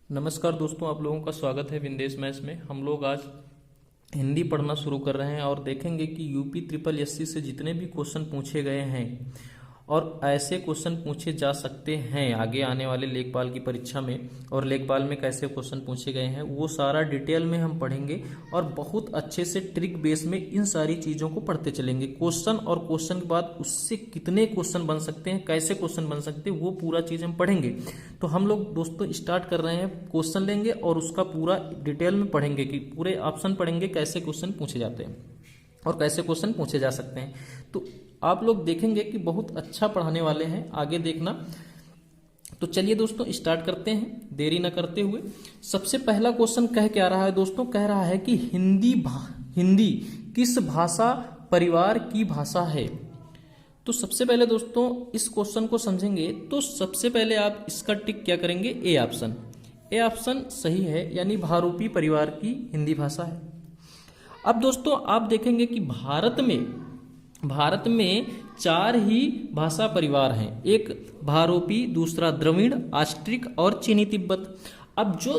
नमस्कार दोस्तों, आप लोगों का स्वागत है विंदेश मैथ्स में। हम लोग आज हिंदी पढ़ना शुरू कर रहे हैं और देखेंगे कि यूपी ट्रिपल एससी से जितने भी क्वेश्चन पूछे गए हैं और ऐसे क्वेश्चन पूछे जा सकते हैं आगे आने वाले लेखपाल की परीक्षा में, और लेखपाल में कैसे क्वेश्चन पूछे गए हैं वो सारा डिटेल में हम पढ़ेंगे और बहुत अच्छे से ट्रिक बेस में इन सारी चीज़ों को पढ़ते चलेंगे। क्वेश्चन और क्वेश्चन के बाद उससे कितने क्वेश्चन बन सकते हैं, कैसे क्वेश्चन बन सकते हैं, वो पूरा चीज़ हम पढ़ेंगे। तो हम लोग दोस्तों स्टार्ट कर रहे हैं, क्वेश्चन लेंगे और उसका पूरा डिटेल में पढ़ेंगे कि पूरे ऑप्शन पढ़ेंगे कैसे क्वेश्चन पूछे जाते हैं और कैसे क्वेश्चन पूछे जा सकते हैं। तो आप लोग देखेंगे कि बहुत अच्छा पढ़ाने वाले हैं, आगे देखना। तो चलिए दोस्तों स्टार्ट करते हैं देरी न करते हुए। सबसे पहला क्वेश्चन कह क्या रहा है दोस्तों? कह रहा है कि हिंदी किस भाषा परिवार की भाषा है। तो सबसे पहले दोस्तों इस क्वेश्चन को समझेंगे तो सबसे पहले आप इसका टिक क्या करेंगे? A option. ए ऑप्शन सही है, यानी बहुरूपी परिवार की हिंदी भाषा है। अब दोस्तों आप देखेंगे कि भारत में 4 ही भाषा परिवार हैं, एक बहुरूपी, दूसरा द्रविड़, ऑस्ट्रिक और चीनी तिब्बत। अब जो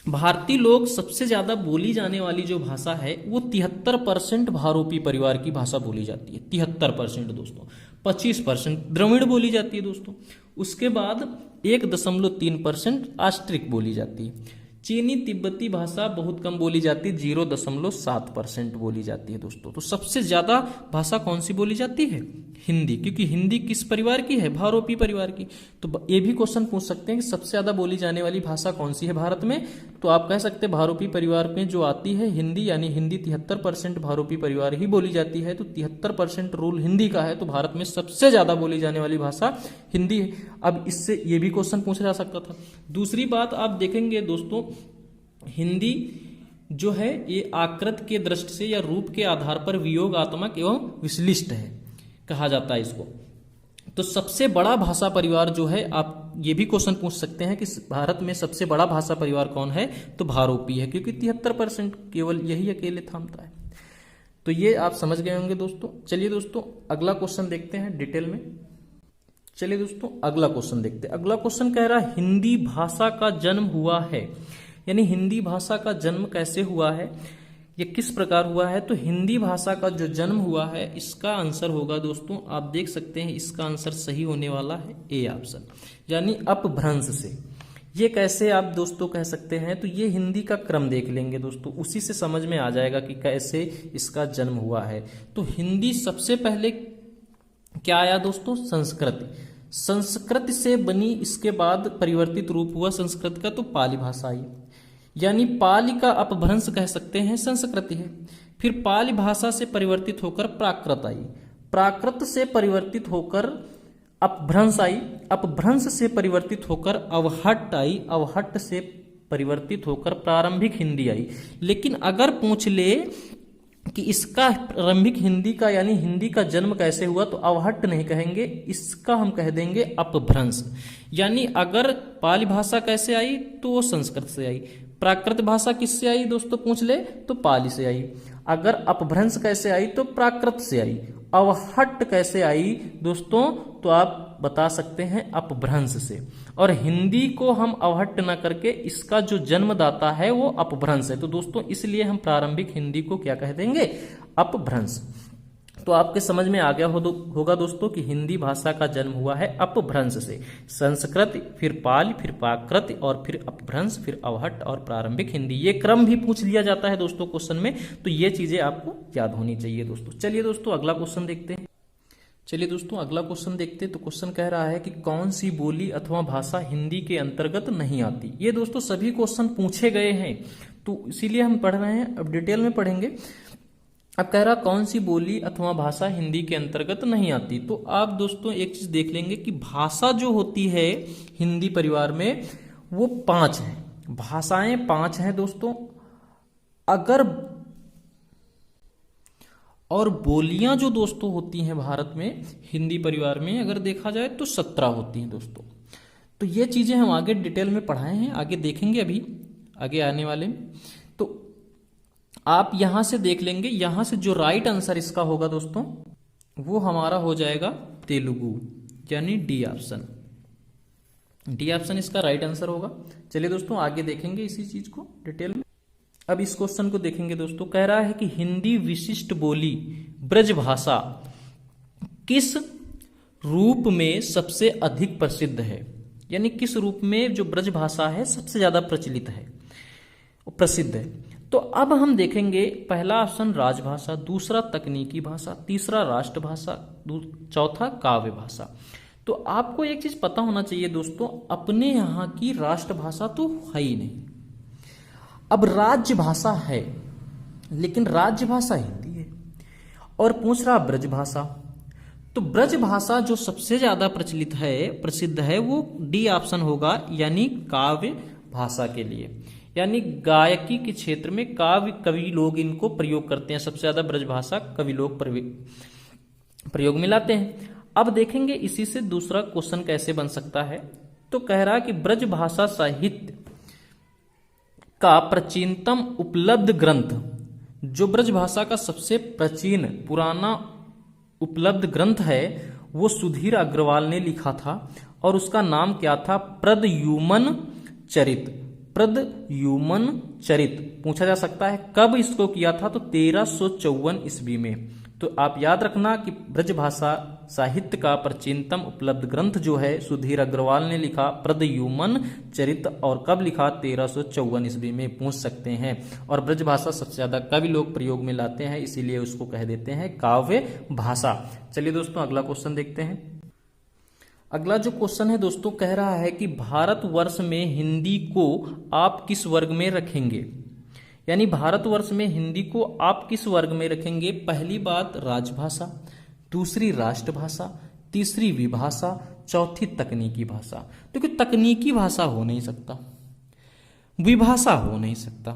भारतीय लोग सबसे ज्यादा बोली जाने वाली जो भाषा है वो 73% बहुरूपी परिवार की भाषा बोली जाती है। 73% दोस्तों, 25% द्रविड़ बोली जाती है दोस्तों। उसके बाद 1.3% ऑस्ट्रिक बोली जाती है। चीनी तिब्बती भाषा बहुत कम बोली जाती है, 0.7% बोली जाती है दोस्तों। तो सबसे ज्यादा भाषा कौन सी बोली जाती है? हिंदी, क्योंकि हिंदी किस परिवार की है? बहुरूपी परिवार की। तो ये भी क्वेश्चन पूछ सकते हैं कि सबसे ज्यादा बोली जाने वाली भाषा कौन सी है भारत में। तो आप कह सकते हैं बहुरूपी परिवार में जो आती है हिंदी, यानी हिंदी 73% बहुरूपी परिवार ही बोली जाती है। तो 73% रूल हिंदी का है, तो भारत में सबसे ज्यादा बोली जाने वाली भाषा हिंदी है। अब इससे ये भी क्वेश्चन पूछा जा सकता था। दूसरी बात आप देखेंगे दोस्तों, हिंदी जो है ये आकृति के दृष्टि से या रूप के आधार पर वियोगात्मक एवं विश्लिष्ट है, कहा जाता है इसको। तो सबसे बड़ा भाषा परिवार जो है, आप ये भी क्वेश्चन पूछ सकते हैं कि भारत में सबसे बड़ा भाषा परिवार कौन है? तो बहुरूपी है, क्योंकि 73% केवल यही अकेले थामता है। तो ये आप समझ गए होंगे दोस्तों। चलिए दोस्तों अगला क्वेश्चन देखते हैं डिटेल में। चलिए दोस्तों अगला क्वेश्चन देखते हैं। अगला क्वेश्चन कह रहा है हिंदी भाषा का जन्म हुआ है, यानी हिंदी भाषा का जन्म कैसे हुआ है, ये किस प्रकार हुआ है। तो हिंदी भाषा का जो जन्म हुआ है इसका आंसर होगा दोस्तों, आप देख सकते हैं इसका आंसर सही होने वाला है ए ऑप्शन, यानी अपभ्रंश से। ये कैसे आप दोस्तों कह सकते हैं? तो ये हिंदी का क्रम देख लेंगे दोस्तों, उसी से समझ में आ जाएगा कि कैसे इसका जन्म हुआ है। तो हिंदी सबसे पहले क्या आया दोस्तों? संस्कृत। संस्कृत से बनी, इसके बाद परिवर्तित रूप हुआ संस्कृत का, तो पाली भाषा आई, यानी पाली का अपभ्रंश कह सकते हैं संस्कृत है। फिर पाली भाषा से परिवर्तित होकर प्राकृत आई, प्राकृत से परिवर्तित होकर अपभ्रंश आई, अपभ्रंश से परिवर्तित होकर अवहट्ट आई, अवहट्ट से परिवर्तित होकर प्रारंभिक हिंदी आई। लेकिन अगर पूछ ले कि इसका प्रारंभिक हिंदी का यानी हिंदी का जन्म कैसे हुआ, तो अवहट्ट नहीं कहेंगे, इसका हम कह देंगे अपभ्रंश। यानी अगर पाली भाषा कैसे आई तो वो संस्कृत से आई, प्राकृत भाषा किससे आई दोस्तों पूछ ले तो पाली से आई, अगर अपभ्रंश कैसे आई तो प्राकृत से आई, अवहट्ट कैसे आई दोस्तों तो आप बता सकते हैं अपभ्रंश से। और हिंदी को हम अवहट्ट ना करके इसका जो जन्मदाता है वो अपभ्रंश है। तो दोस्तों इसलिए हम प्रारंभिक हिंदी को क्या कह देंगे? अपभ्रंश। तो आपके समझ में आ गया होगा दोस्तों कि हिंदी भाषा का जन्म हुआ है अपभ्रंश से। संस्कृत, फिर पाली, फिर प्राकृत और फिर अपभ्रंश, फिर अवहट्ट और प्रारंभिक हिंदी। ये क्रम भी पूछ लिया जाता है दोस्तों क्वेश्चन में, तो ये चीजें आपको याद होनी चाहिए दोस्तों। चलिए दोस्तों अगला क्वेश्चन देखते हैं। चलिए दोस्तों अगला क्वेश्चन देखते हैं। तो क्वेश्चन कह रहा है कि कौन सी बोली अथवा भाषा हिंदी के अंतर्गत नहीं आती। ये दोस्तों सभी क्वेश्चन पूछे गए हैं, तो इसीलिए हम पढ़ रहे हैं, अब डिटेल में पढ़ेंगे। अब कह रहा कौन सी बोली अथवा भाषा हिंदी के अंतर्गत नहीं आती। तो आप दोस्तों एक चीज देख लेंगे कि भाषा जो होती है हिंदी परिवार में वो 5 है, भाषाएं 5 हैं दोस्तों। अगर और बोलियां जो दोस्तों होती हैं भारत में हिंदी परिवार में अगर देखा जाए तो 17 होती हैं दोस्तों। तो ये चीजें हम आगे डिटेल में पढ़ाए हैं, आगे देखेंगे अभी आगे आने वाले में। तो आप यहां से देख लेंगे, यहां से जो राइट आंसर इसका होगा दोस्तों वो हमारा हो जाएगा तेलुगु, यानी डी ऑप्शन। डी ऑप्शन इसका राइट आंसर होगा। चलिए दोस्तों आगे देखेंगे इसी चीज को डिटेल में। अब इस क्वेश्चन को देखेंगे दोस्तों, कह रहा है कि हिंदी विशिष्ट बोली ब्रजभाषा किस रूप में सबसे अधिक प्रसिद्ध है, यानी किस रूप में जो ब्रजभाषा है सबसे ज्यादा प्रचलित है, प्रसिद्ध है। तो अब हम देखेंगे पहला ऑप्शन राजभाषा, दूसरा तकनीकी भाषा, तीसरा राष्ट्रभाषा, चौथा काव्य भाषा। तो आपको एक चीज पता होना चाहिए दोस्तों, अपने यहाँ की राष्ट्रभाषा तो है ही नहीं। अब राज्य भाषा है लेकिन राज्य भाषा हिंदी है, और पूछ रहा ब्रजभाषा। तो ब्रजभाषा जो सबसे ज्यादा प्रचलित है, प्रसिद्ध है, वो डी ऑप्शन होगा, यानी काव्य भाषा के लिए, यानी गायकी के क्षेत्र में काव्य कवि लोग इनको प्रयोग करते हैं। सबसे ज्यादा ब्रजभाषा कवि लोग प्रयोग में लाते हैं। अब देखेंगे इसी से दूसरा क्वेश्चन कैसे बन सकता है। तो कह रहा कि ब्रजभाषा साहित्य का प्राचीनतम उपलब्ध ग्रंथ, जो ब्रजभाषा का सबसे प्राचीन पुराना उपलब्ध ग्रंथ है वो सुधीर अग्रवाल ने लिखा था, और उसका नाम क्या था? प्रद्युमन चरित। प्रद्युमन चरित पूछा जा सकता है कब इसको किया था, तो 1354 ईस्वी में। तो आप याद रखना कि ब्रजभाषा साहित्य का प्राचीनतम उपलब्ध ग्रंथ जो है सुधीर अग्रवाल ने लिखा प्रद्युमन चरित, और कब लिखा? 1354 ईस्वी में पूछ सकते हैं। और ब्रजभाषा सबसे ज्यादा कवि लोग प्रयोग में लाते हैं, इसीलिए उसको कह देते हैं काव्य भाषा। चलिए दोस्तों अगला क्वेश्चन देखते हैं। अगला जो क्वेश्चन है दोस्तों, कह रहा है कि भारतवर्ष में हिंदी को आप किस वर्ग में रखेंगे, यानी भारतवर्ष में हिंदी को आप किस वर्ग में रखेंगे? पहली बात राजभाषा, दूसरी राष्ट्रभाषा, तीसरी विभाषा, चौथी तकनीकी भाषा। क्योंकि तकनीकी भाषा हो नहीं सकता, विभाषा हो नहीं सकता,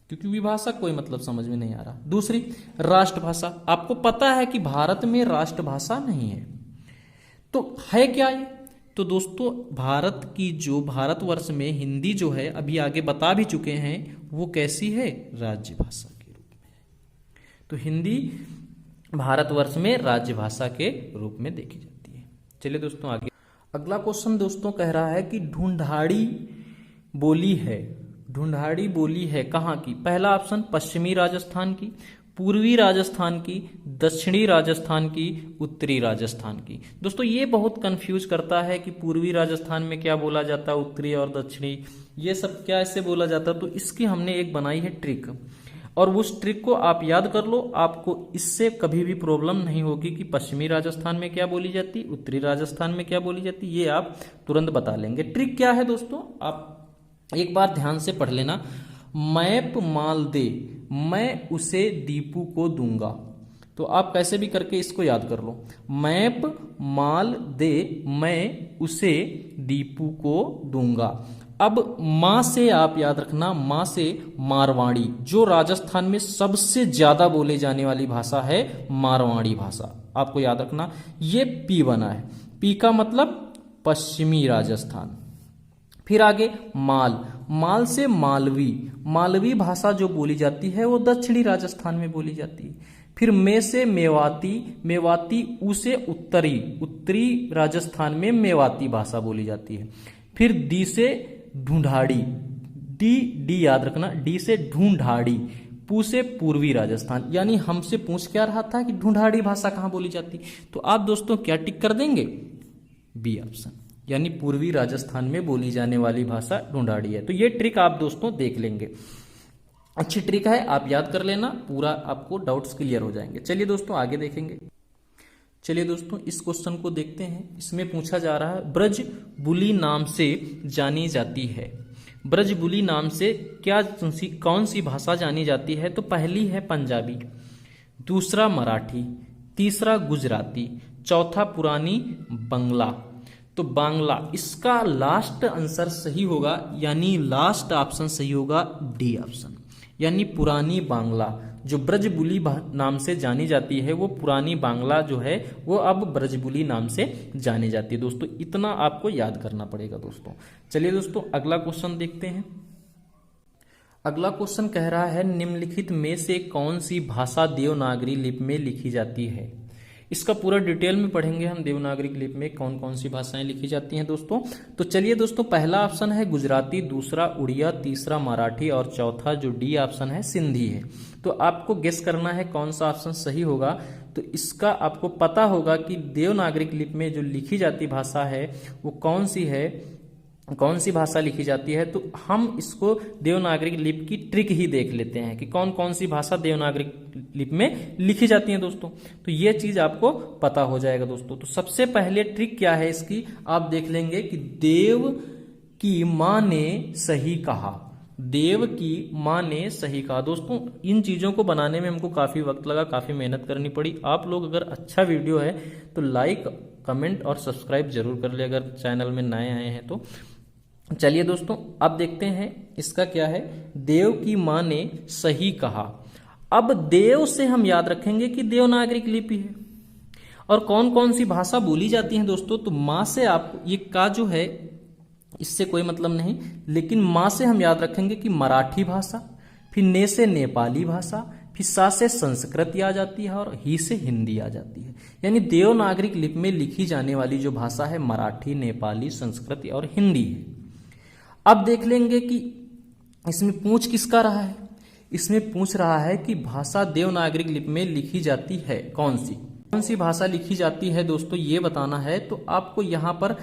क्योंकि विभाषा कोई मतलब समझ में नहीं आ रहा। दूसरी राष्ट्रभाषा, आपको पता है कि भारत में राष्ट्रभाषा नहीं है, तो है क्या ये? तो दोस्तों भारत की जो भारतवर्ष में हिंदी जो है, अभी आगे बता भी चुके हैं, वो कैसी है? राज्य भाषा के रूप में। तो हिंदी भारतवर्ष में राज्य भाषा के रूप में देखी जाती है। चलिए दोस्तों आगे। अगला क्वेश्चन दोस्तों कह रहा है कि ढूंढाड़ी बोली है, ढूंढाड़ी बोली है कहाँ की? पहला ऑप्शन पश्चिमी राजस्थान की, पूर्वी राजस्थान की, दक्षिणी राजस्थान की, उत्तरी राजस्थान की। दोस्तों ये बहुत कंफ्यूज करता है कि पूर्वी राजस्थान में क्या बोला जाता है, उत्तरी और दक्षिणी ये सब क्या ऐसे बोला जाता है। तो इसकी हमने एक बनाई है ट्रिक, और उस ट्रिक को आप याद कर लो, आपको इससे कभी भी प्रॉब्लम नहीं होगी कि पश्चिमी राजस्थान में क्या बोली जाती, उत्तरी राजस्थान में क्या बोली जाती, ये आप तुरंत बता लेंगे। ट्रिक क्या है दोस्तों, आप एक बार ध्यान से पढ़ लेना। मैप माल दे, मैं उसे दीपू को दूंगा। तो आप कैसे भी करके इसको याद कर लो। मैप माल दे, मैं उसे दीपू को दूंगा। अब माँ से आप याद रखना, माँ से मारवाड़ी, जो राजस्थान में सबसे ज्यादा बोले जाने वाली भाषा है मारवाड़ी भाषा, आपको याद रखना। ये पी बना है, पी का मतलब पश्चिमी राजस्थान। फिर आगे माल, माल से मालवी, मालवी भाषा जो बोली जाती है वो दक्षिणी राजस्थान में बोली जाती है। फिर मे से मेवाती, मेवाती ऊ से उत्तरी, उत्तरी राजस्थान में मेवाती भाषा बोली जाती है। फिर डी से ढूंढाड़ी, डी डी याद रखना, डी से ढूंढाड़ी, पू से पूर्वी राजस्थान। यानी हमसे पूछ क्या रहा था कि ढूंढाड़ी भाषा कहाँ बोली जाती, तो आप दोस्तों क्या टिक कर देंगे? बी ऑप्शन, यानी पूर्वी राजस्थान में बोली जाने वाली भाषा ढूंढाड़ी है। तो ये ट्रिक आप दोस्तों देख लेंगे, अच्छी ट्रिक है, आप याद कर लेना, पूरा आपको डाउट्स क्लियर हो जाएंगे। चलिए दोस्तों आगे देखेंगे। चलिए दोस्तों इस क्वेश्चन को देखते हैं। इसमें पूछा जा रहा है ब्रजबुली नाम से जानी जाती है, ब्रजबुली नाम से क्या कौन सी भाषा जानी जाती है? तो पहली है पंजाबी, दूसरा मराठी, तीसरा गुजराती, चौथा पुरानी बांग्ला। तो बांग्ला, इसका लास्ट आंसर सही होगा, यानी लास्ट ऑप्शन सही होगा डी ऑप्शन, यानी पुरानी बांग्ला। जो ब्रजबुली नाम से जानी जाती है वो पुरानी बांग्ला जो है वो अब ब्रजबुली नाम से जानी जाती है। दोस्तों इतना आपको याद करना पड़ेगा दोस्तों। चलिए दोस्तों अगला क्वेश्चन देखते हैं। अगला क्वेश्चन कह रहा है निम्नलिखित में से कौन सी भाषा देवनागरी लिपि में लिखी जाती है, इसका पूरा डिटेल में पढ़ेंगे हम देवनागरी लिपि में कौन कौन सी भाषाएं लिखी जाती हैं दोस्तों। तो चलिए दोस्तों, पहला ऑप्शन है गुजराती, दूसरा उड़िया, तीसरा मराठी और चौथा जो डी ऑप्शन है सिंधी है। तो आपको गेस करना है कौन सा ऑप्शन सही होगा। तो इसका आपको पता होगा कि देवनागरी लिपि में जो लिखी जाती भाषा है वो कौन सी है, कौन सी भाषा लिखी जाती है। तो हम इसको देवनागरी लिपि की ट्रिक ही देख लेते हैं कि कौन कौन सी भाषा देवनागरी लिपि में लिखी जाती है दोस्तों। तो ये चीज आपको पता हो जाएगा दोस्तों। तो सबसे पहले ट्रिक क्या है इसकी, आप देख लेंगे कि देव की मां ने सही कहा, देव की मां ने सही कहा। दोस्तों इन चीजों को बनाने में हमको काफी वक्त लगा, काफी मेहनत करनी पड़ी। आप लोग अगर अच्छा वीडियो है तो लाइक, कमेंट और सब्सक्राइब जरूर कर ले अगर चैनल में नए आए हैं तो। चलिए दोस्तों, अब देखते हैं इसका क्या है। देव की मां ने सही कहा। अब देव से हम याद रखेंगे कि देवनागरी लिपि है और कौन कौन सी भाषा बोली जाती है दोस्तों। तो मां से आप ये का जो है इससे कोई मतलब नहीं, लेकिन मां से हम याद रखेंगे कि मराठी भाषा, फिर ने से नेपाली भाषा, फिर सा से संस्कृत आ जाती है और ही से हिंदी आ जाती है। यानी देवनागरी लिपि में लिखी जाने वाली जो भाषा है मराठी, नेपाली, संस्कृत और हिंदी है। अब देख लेंगे कि इसमें पूछ किसका रहा है। इसमें पूछ रहा है कि भाषा देवनागरी लिपि में लिखी जाती है कौन सी भाषा लिखी जाती है दोस्तों, ये बताना है। तो आपको यहां पर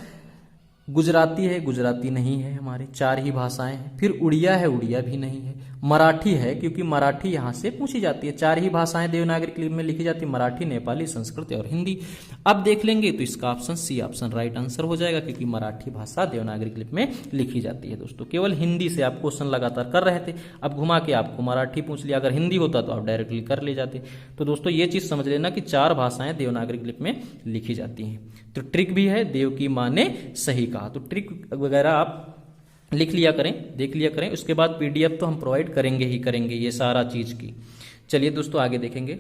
गुजराती है, गुजराती नहीं है, हमारे 4 ही भाषाएं हैं। फिर उड़िया है, उड़िया भी नहीं है। मराठी है क्योंकि मराठी यहां से पूछी जाती है। 4 ही भाषाएं देवनागरी लिपि में लिखी जाती है, मराठी, नेपाली, संस्कृत और हिंदी। अब देख लेंगे तो इसका option C option right answer हो जाएगा क्योंकि मराठी भाषा देवनागरी लिपि में लिखी जाती है दोस्तों। केवल हिंदी से आप क्वेश्चन लगातार कर रहे थे, अब घुमा के आपको मराठी पूछ लिया। अगर हिंदी होता तो आप डायरेक्टली कर ले जाते। तो दोस्तों ये चीज समझ लेना कि 4 भाषाएं देवनागरी लिपि में लिखी जाती हैं। तो ट्रिक भी है, देव की मां ने सही कहा। तो ट्रिक वगैरह आप लिख लिया करें, देख लिया करें। उसके बाद पीडीएफ तो हम प्रोवाइड करेंगे ही करेंगे ये सारा चीज की। चलिए दोस्तों आगे देखेंगे।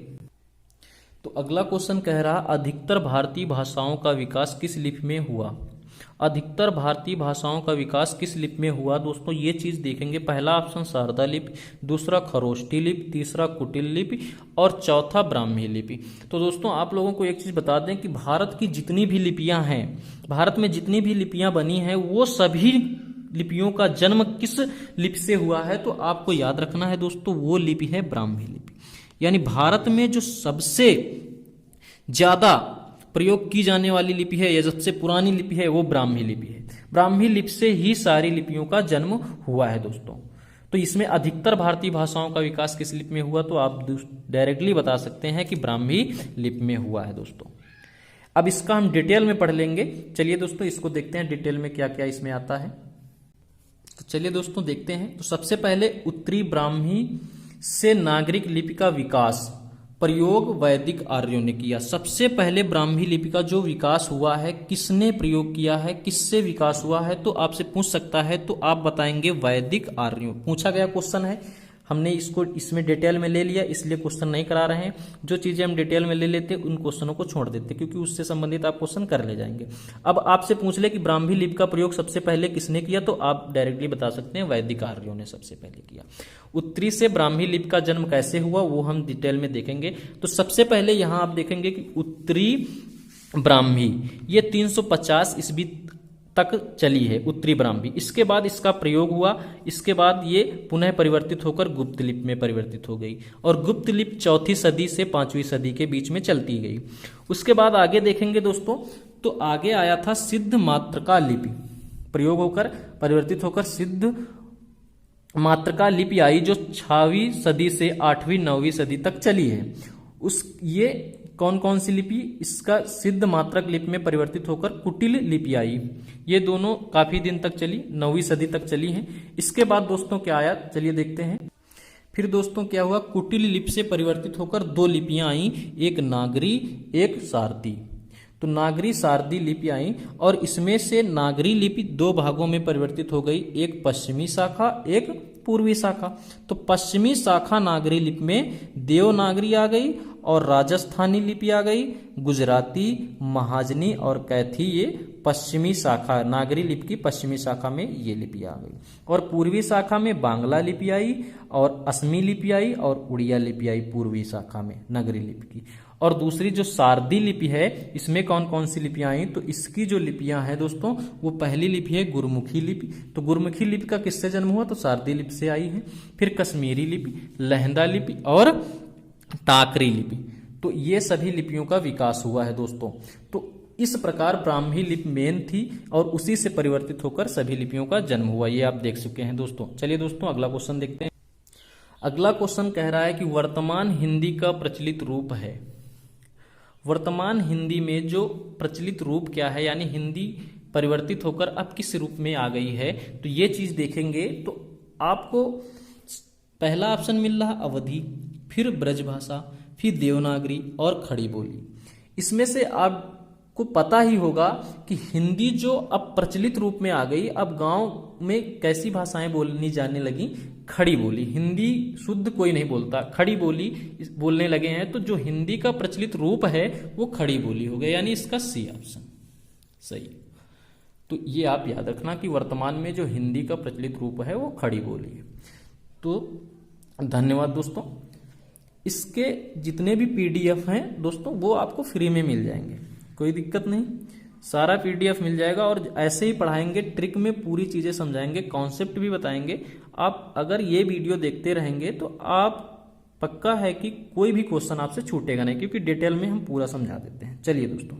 तो अगला क्वेश्चन कह रहा, अधिकतर भारतीय भाषाओं का विकास किस लिपि में हुआ। अधिकतर भारतीय भाषाओं का विकास किस लिपि में हुआ दोस्तों, ये चीज देखेंगे। पहला ऑप्शन शारदा लिपि, दूसरा खरोष्ठी लिपि, तीसरा कुटिल लिपि और चौथा ब्राह्मी लिपि। तो दोस्तों आप लोगों को एक चीज बता दें कि भारत की जितनी भी लिपियां हैं, भारत में जितनी भी लिपियां बनी हैं वो सभी लिपियों का जन्म किस लिपि से हुआ है। तो आपको याद रखना है दोस्तों, वो लिपि है ब्राह्मी लिपि। यानी भारत में जो सबसे ज्यादा प्रयोग की जाने वाली लिपि है या सबसे पुरानी लिपि है वो ब्राह्मी लिपि है। ब्राह्मी लिपि से ही सारी लिपियों का जन्म हुआ है दोस्तों। तो इसमें अधिकतर भारतीय भाषाओं का विकास किस लिपि में हुआ, तो आप डायरेक्टली बता सकते हैं कि ब्राह्मी लिपि में हुआ है दोस्तों। अब इसका हम डिटेल में पढ़ लेंगे। चलिए दोस्तों इसको देखते हैं डिटेल में क्या क्या इसमें आता है। तो चलिए दोस्तों देखते हैं। तो सबसे पहले उत्तरी ब्राह्मी से नागरिक लिपि का विकास प्रयोग वैदिक आर्यों ने किया। सबसे पहले ब्राह्मी लिपि का जो विकास हुआ है किसने प्रयोग किया है, किससे विकास हुआ है, तो आपसे पूछ सकता है। तो आप बताएंगे वैदिक आर्यों। पूछा गया क्वेश्चन है, हमने इसको इसमें डिटेल में ले लिया इसलिए क्वेश्चन नहीं करा रहे हैं। जो चीजें हम डिटेल में ले लेते उन क्वेश्चनों को छोड़ देते क्योंकि उससे संबंधित आप क्वेश्चन कर ले जाएंगे। अब आपसे पूछ ले कि ब्राह्मी लिपि का प्रयोग सबसे पहले किसने किया, तो आप डायरेक्टली बता सकते हैं वैदिक आर्यों ने सबसे पहले किया। उत्तरी से ब्राह्मी लिपि का जन्म कैसे हुआ वो हम डिटेल में देखेंगे। तो सबसे पहले यहां आप देखेंगे कि उत्तरी ब्राह्मी ये 350 ईस्वी तक चली है उत्तरी ब्राह्मी। इसके बाद इसका प्रयोग हुआ, इसके बाद ये पुनः परिवर्तित होकर गुप्त लिपि में परिवर्तित हो गई और गुप्त लिपि 4वीं सदी से 5वीं सदी के बीच में चलती गई। उसके बाद आगे देखेंगे दोस्तों, तो आगे आया था सिद्ध मात्रका लिपि, प्रयोग होकर परिवर्तित होकर सिद्ध मात्रका लिपि आई जो 6वीं सदी से 8वीं 9वीं सदी तक चली है। ये कौन कौन सी लिपि, इसका सिद्ध मात्रक लिपि में परिवर्तित होकर कुटिल लिपि आई। ये दोनों काफी दिन तक चली, 9वीं सदी तक चली हैं। इसके बाद दोस्तों क्या आया, चलिए देखते हैं। फिर दोस्तों क्या हुआ, कुटिल लिपि से परिवर्तित होकर 2 लिपियां आई, एक नागरी एक सारदी। तो नागरी सारदी लिपि आई और इसमें से नागरी लिपि 2 भागों में परिवर्तित हो गई, एक पश्चिमी शाखा एक पूर्वी शाखा। तो पश्चिमी शाखा नागरी लिपि में देवनागरी आ गई और राजस्थानी लिपि आ गई, गुजराती, महाजनी और कैथी ये पश्चिमी शाखा, नागरी लिपि की पश्चिमी शाखा में ये लिपि आ गई। और पूर्वी शाखा में बांग्ला लिपि आई और असमी लिपि आई और उड़िया लिपि आई पूर्वी शाखा में नागरी लिपि की। और दूसरी जो सारदी लिपि है, इसमें कौन कौन सी लिपियां आई? तो इसकी जो लिपियां हैं दोस्तों, वो पहली लिपि है गुरमुखी लिपि। तो गुरमुखी लिपि का किससे जन्म हुआ? तो सारदी लिपि से आई है। फिर कश्मीरी लिपि, लहंदा लिपि और टाकरी लिपि। तो ये सभी लिपियों का विकास हुआ है दोस्तों। तो इस प्रकार ब्राह्मी लिपि मेन थी और उसी से परिवर्तित होकर सभी लिपियों का जन्म हुआ, ये आप देख चुके हैं दोस्तों। चलिए दोस्तों अगला क्वेश्चन देखते हैं। अगला क्वेश्चन कह रहा है कि वर्तमान हिंदी का प्रचलित रूप है। वर्तमान हिंदी में जो प्रचलित रूप क्या है, यानी हिंदी परिवर्तित होकर अब किस रूप में आ गई है, तो ये चीज देखेंगे तो आपको पहला ऑप्शन मिल रहा अवधी, फिर ब्रजभाषा, फिर देवनागरी और खड़ी बोली। इसमें से आपको पता ही होगा कि हिंदी जो अब प्रचलित रूप में आ गई, अब गांव में कैसी भाषाएं बोलनी जाने लगी? खड़ी बोली। हिंदी शुद्ध कोई नहीं बोलता, खड़ी बोली बोलने लगे हैं। तो जो हिंदी का प्रचलित रूप है वो खड़ी बोली हो गया, यानी इसका सी ऑप्शन सही। तो ये आप याद रखना कि वर्तमान में जो हिंदी का प्रचलित रूप है वो खड़ी बोली है। तो धन्यवाद दोस्तों। इसके जितने भी पीडीएफ हैं दोस्तों वो आपको फ्री में मिल जाएंगे, कोई दिक्कत नहीं, सारा पीडीएफ मिल जाएगा। और ऐसे ही पढ़ाएंगे, ट्रिक में पूरी चीजें समझाएंगे, कॉन्सेप्ट भी बताएंगे। आप अगर ये वीडियो देखते रहेंगे तो आप पक्का है कि कोई भी क्वेश्चन आपसे छूटेगा नहीं, क्योंकि डिटेल में हम पूरा समझा देते हैं। चलिए दोस्तों।